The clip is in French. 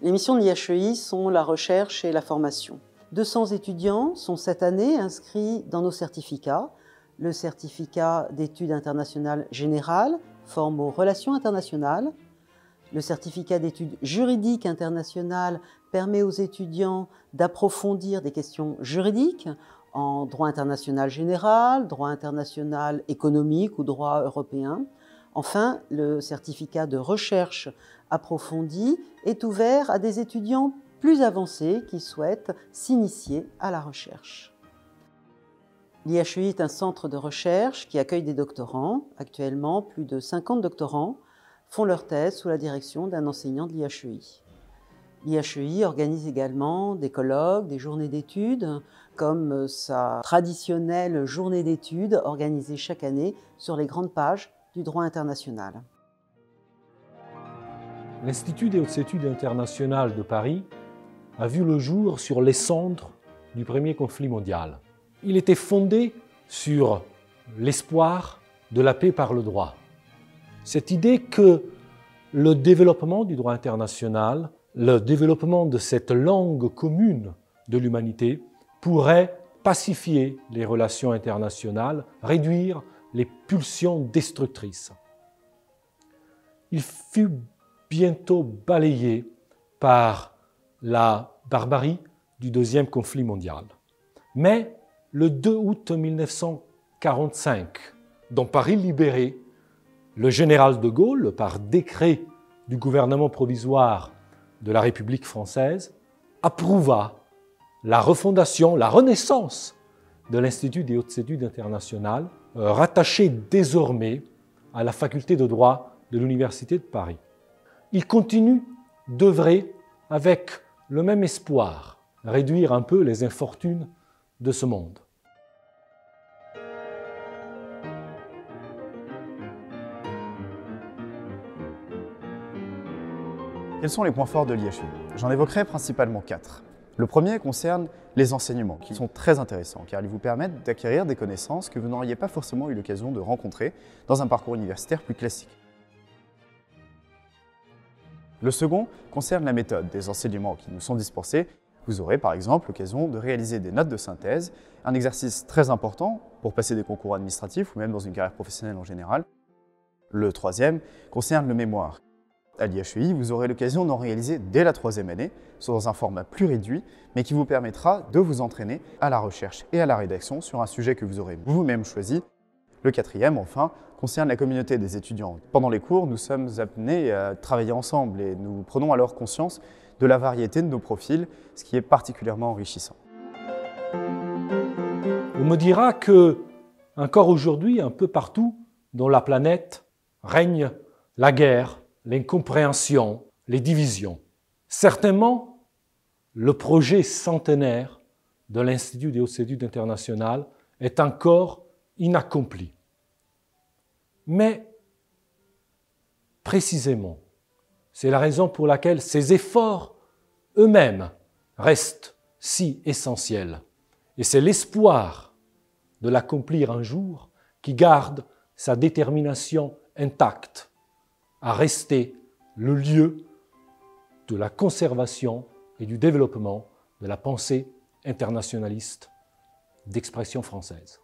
Les missions de l'IHEI sont la recherche et la formation. 200 étudiants sont cette année inscrits dans nos certificats. Le certificat d'études internationales générales forme aux relations internationales. Le certificat d'études juridiques internationales permet aux étudiants d'approfondir des questions juridiques en droit international général, droit international économique ou droit européen. Enfin, le certificat de recherche approfondie est ouvert à des étudiants plus avancés qui souhaitent s'initier à la recherche. L'IHEI est un centre de recherche qui accueille des doctorants. Actuellement, plus de 50 doctorants font leur thèse sous la direction d'un enseignant de l'IHEI. L'IHEI organise également des colloques, des journées d'études, comme sa traditionnelle journée d'études organisée chaque année sur les grandes pages du droit international. L'Institut des hautes études internationales de Paris a vu le jour sur les cendres du premier conflit mondial. Il était fondé sur l'espoir de la paix par le droit. Cette idée que le développement du droit international, le développement de cette langue commune de l'humanité pourrait pacifier les relations internationales, réduire les pulsions destructrices. Il fut bientôt balayé par la barbarie du deuxième conflit mondial. Mais le 2 août 1945, dans Paris libéré, le général de Gaulle, par décret du gouvernement provisoire de la République française, approuva la refondation, la renaissance de l'Institut des hautes études internationales, rattaché désormais à la faculté de droit de l'Université de Paris. Il continue d'œuvrer avec le même espoir, réduire un peu les infortunes de ce monde. Quels sont les points forts de l'IHEI? J'en évoquerai principalement 4. Le premier concerne les enseignements, qui sont très intéressants, car ils vous permettent d'acquérir des connaissances que vous n'auriez pas forcément eu l'occasion de rencontrer dans un parcours universitaire plus classique. Le second concerne la méthode des enseignements qui nous sont dispensés. Vous aurez par exemple l'occasion de réaliser des notes de synthèse, un exercice très important pour passer des concours administratifs ou même dans une carrière professionnelle en général. Le troisième concerne le mémoire. À l'IHEI, vous aurez l'occasion d'en réaliser dès la 3e année, dans un format plus réduit, mais qui vous permettra de vous entraîner à la recherche et à la rédaction sur un sujet que vous aurez vous-même choisi. Le 4e, enfin, concerne la communauté des étudiants. Pendant les cours, nous sommes amenés à travailler ensemble et nous prenons alors conscience de la variété de nos profils, ce qui est particulièrement enrichissant. On me dira que, encore aujourd'hui, un peu partout dans la planète, règne la guerre, l'incompréhension, les divisions. Certainement, le projet centenaire de l'Institut des hautes études internationales est encore inaccompli. Mais, précisément, c'est la raison pour laquelle ces efforts eux-mêmes restent si essentiels. Et c'est l'espoir de l'accomplir un jour qui garde sa détermination intacte à rester le lieu de la conservation et du développement de la pensée internationaliste d'expression française.